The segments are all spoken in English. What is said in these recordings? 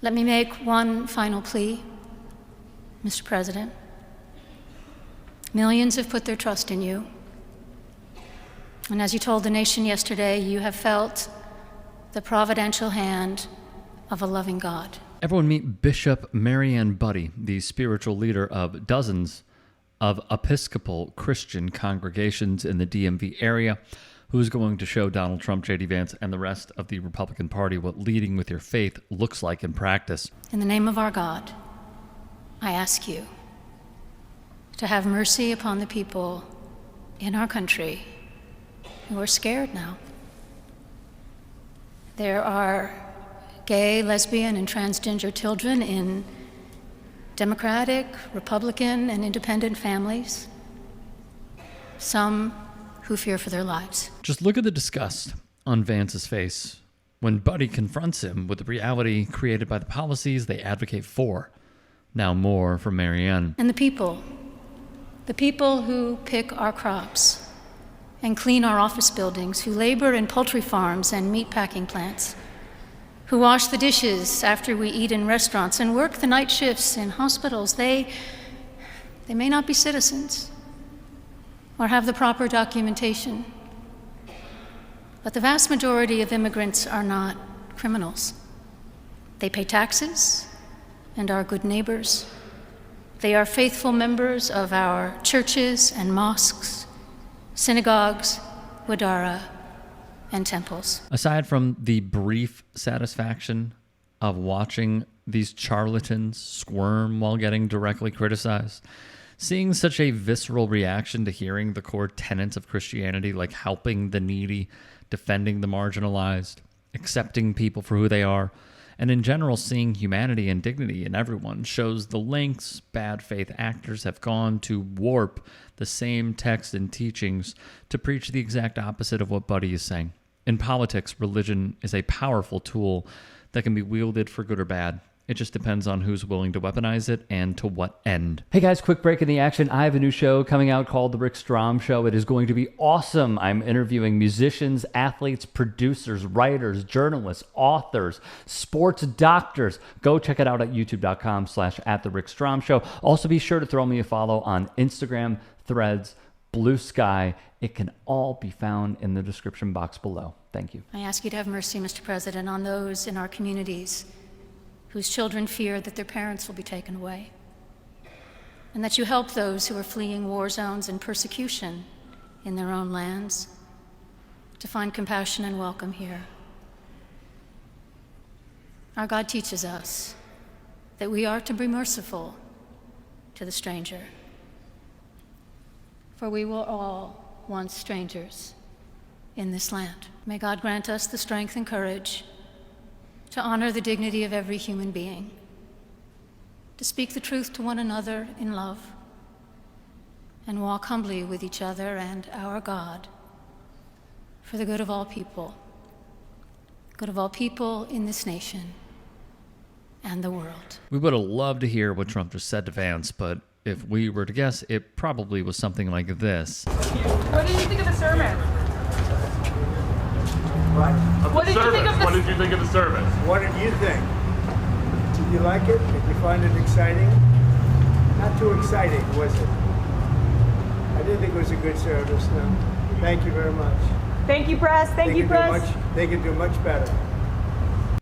Let me make one final plea, Mr. President. Millions have put their trust in you. And as you told the nation yesterday, you have felt the providential hand of a loving God. Everyone meet Bishop Mariann Budde, the spiritual leader of dozens of episcopal Christian congregations in the DMV area, who is going to show Donald Trump, J.D. Vance, and the rest of the Republican Party what leading with your faith looks like in practice. In the name of our God, I ask you to have mercy upon the people in our country who are scared now. There are gay, lesbian, and transgender children in Democratic, Republican, and independent families, some who fear for their lives. Just look at the disgust on Vance's face when Budde confronts him with the reality created by the policies they advocate for. Now more from Mariann. And the people who pick our crops and clean our office buildings, who labor in poultry farms and meat packing plants, who wash the dishes after we eat in restaurants and work the night shifts in hospitals, they may not be citizens or have the proper documentation. But the vast majority of immigrants are not criminals. They pay taxes and are good neighbors. They are faithful members of our churches and mosques, synagogues, wadara, and temples. Aside from the brief satisfaction of watching these charlatans squirm while getting directly criticized, seeing such a visceral reaction to hearing the core tenets of Christianity, like helping the needy, defending the marginalized, accepting people for who they are, and in general seeing humanity and dignity in everyone, shows the lengths bad faith actors have gone to warp the same text and teachings to preach the exact opposite of what Budde is saying. In politics, religion is a powerful tool that can be wielded for good or bad. It just depends on who's willing to weaponize it and to what end. Hey guys, quick break in the action. I have a new show coming out called The Rick Strom Show. It is going to be awesome. I'm interviewing musicians, athletes, producers, writers, journalists, authors, sports doctors. Go check it out at youtube.com/@TheRickStromShow. Also be sure to throw me a follow on Instagram, Threads, Blue Sky. It can all be found in the description box below. Thank you. I ask you to have mercy, Mr. President, on those in our communities whose children fear that their parents will be taken away, and that you help those who are fleeing war zones and persecution in their own lands to find compassion and welcome here. Our God teaches us that we are to be merciful to the stranger, for we were all once strangers in this land. May God grant us the strength and courage to honor the dignity of every human being, to speak the truth to one another in love, and walk humbly with each other and our God for the good of all people in this nation and the world. We would have loved to hear what Trump just said to Vance, but if we were to guess, it probably was something like this. What did you think of the sermon? What did you think of the service? What did you think? Did you like it? Did you find it exciting? Not too exciting, was it? I didn't think it was a good service, no. Thank you very much. Thank you, press. Thank you, press. They can do much better.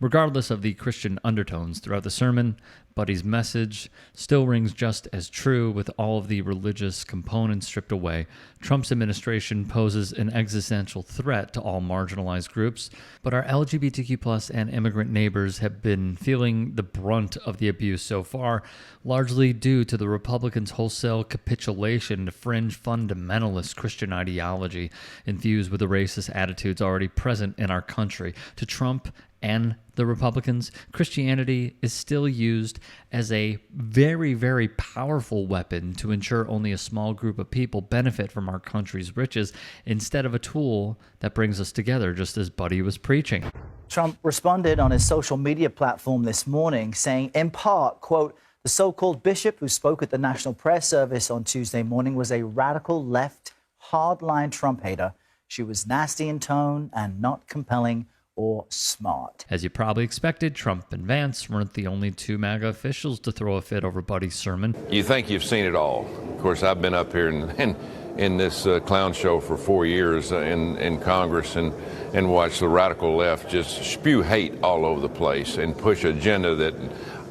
Regardless of the Christian undertones throughout the sermon, Budde's message still rings just as true with all of the religious components stripped away. Trump's administration poses an existential threat to all marginalized groups, but our LGBTQ+ and immigrant neighbors have been feeling the brunt of the abuse so far, largely due to the Republicans' wholesale capitulation to fringe fundamentalist Christian ideology infused with the racist attitudes already present in our country. To Trump and the Republicans, Christianity is still used as a very, very powerful weapon to ensure only a small group of people benefit from our country's riches, instead of a tool that brings us together, just as Budde was preaching. Trump responded on his social media platform this morning, saying, in part, quote, the so-called bishop who spoke at the National Prayer Service on Tuesday morning was a radical left, hardline Trump hater. She was nasty in tone and not compelling or smart. As you probably expected, Trump and Vance weren't the only two MAGA officials to throw a fit over Budde's sermon. You think you've seen it all. Of course, I've been up here in this clown show for 4 years in Congress and watched the radical left just spew hate all over the place and push an agenda that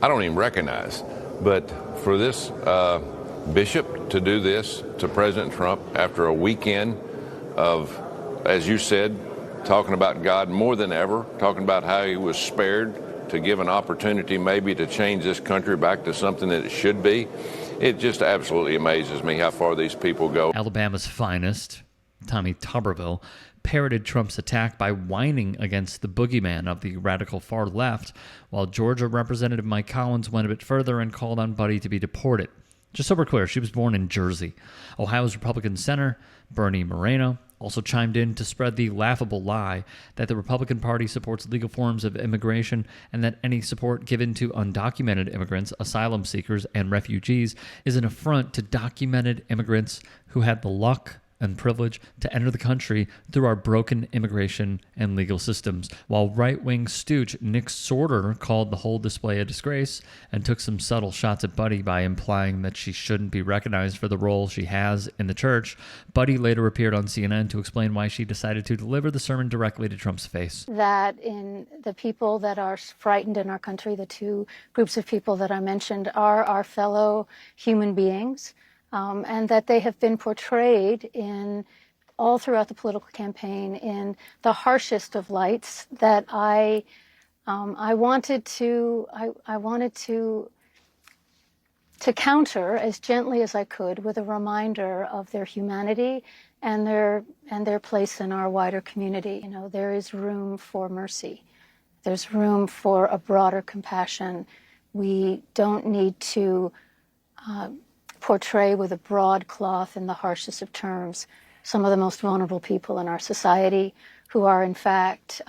I don't even recognize. But for this bishop to do this to President Trump after a weekend of, as you said, talking about God more than ever, talking about how he was spared to give an opportunity maybe to change this country back to something that it should be. It just absolutely amazes me how far these people go. Alabama's finest, Tommy Tuberville, parroted Trump's attack by whining against the boogeyman of the radical far left, while Georgia Representative Mike Collins went a bit further and called on Budde to be deported. Just so we're clear, she was born in Jersey. Ohio's Republican Senator Bernie Moreno also chimed in to spread the laughable lie that the Republican Party supports legal forms of immigration and that any support given to undocumented immigrants, asylum seekers, and refugees is an affront to documented immigrants who had the luck and privilege to enter the country through our broken immigration and legal systems. While right-wing stooge Nick Sorter called the whole display a disgrace and took some subtle shots at Budde by implying that she shouldn't be recognized for the role she has in the church, Budde later appeared on CNN to explain why she decided to deliver the sermon directly to Trump's face. That in the people that are frightened in our country, the two groups of people that I mentioned are our fellow human beings. And that they have been portrayed in all throughout the political campaign in the harshest of lights. That I wanted to counter as gently as I could with a reminder of their humanity and their place in our wider community. You know, there is room for mercy. There's room for a broader compassion. We don't need to portray with a broad cloth in the harshest of terms some of the most vulnerable people in our society who are in fact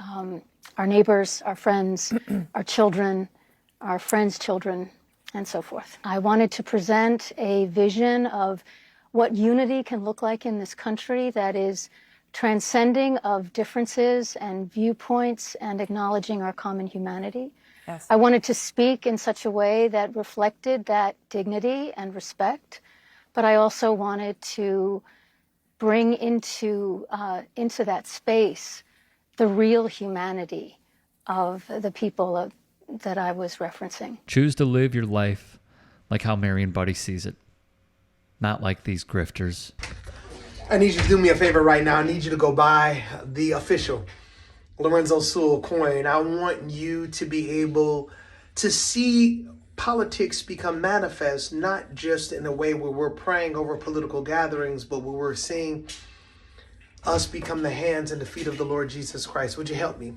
our neighbors, our friends, our children, our friends' children, and so forth. I wanted to present a vision of what unity can look like in this country that is transcending of differences and viewpoints and acknowledging our common humanity. Yes. I wanted to speak in such a way that reflected that dignity and respect, but I also wanted to bring into that space the real humanity of the people that I was referencing. Choose to live your life like how Mariann Budde sees it, not like these grifters. I need you to do me a favor right now. I need you to go buy the official Lorenzo Sewell coin. I want you to be able to see politics become manifest, not just in a way where we're praying over political gatherings, but where we're seeing us become the hands and the feet of the Lord Jesus Christ. Would you help me?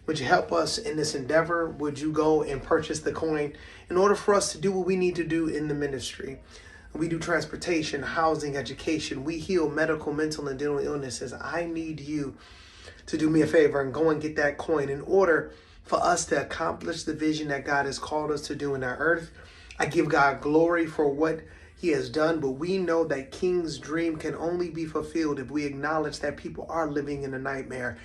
Would you help us in this endeavor? Would you go and purchase the coin in order for us to do what we need to do in the ministry? We do transportation, housing, education. We heal medical, mental, and dental illnesses. I need you to do me a favor and go and get that coin in order for us to accomplish the vision that God has called us to do in our earth. I give God glory for what he has done, but we know that King's dream can only be fulfilled if we acknowledge that people are living in a nightmare.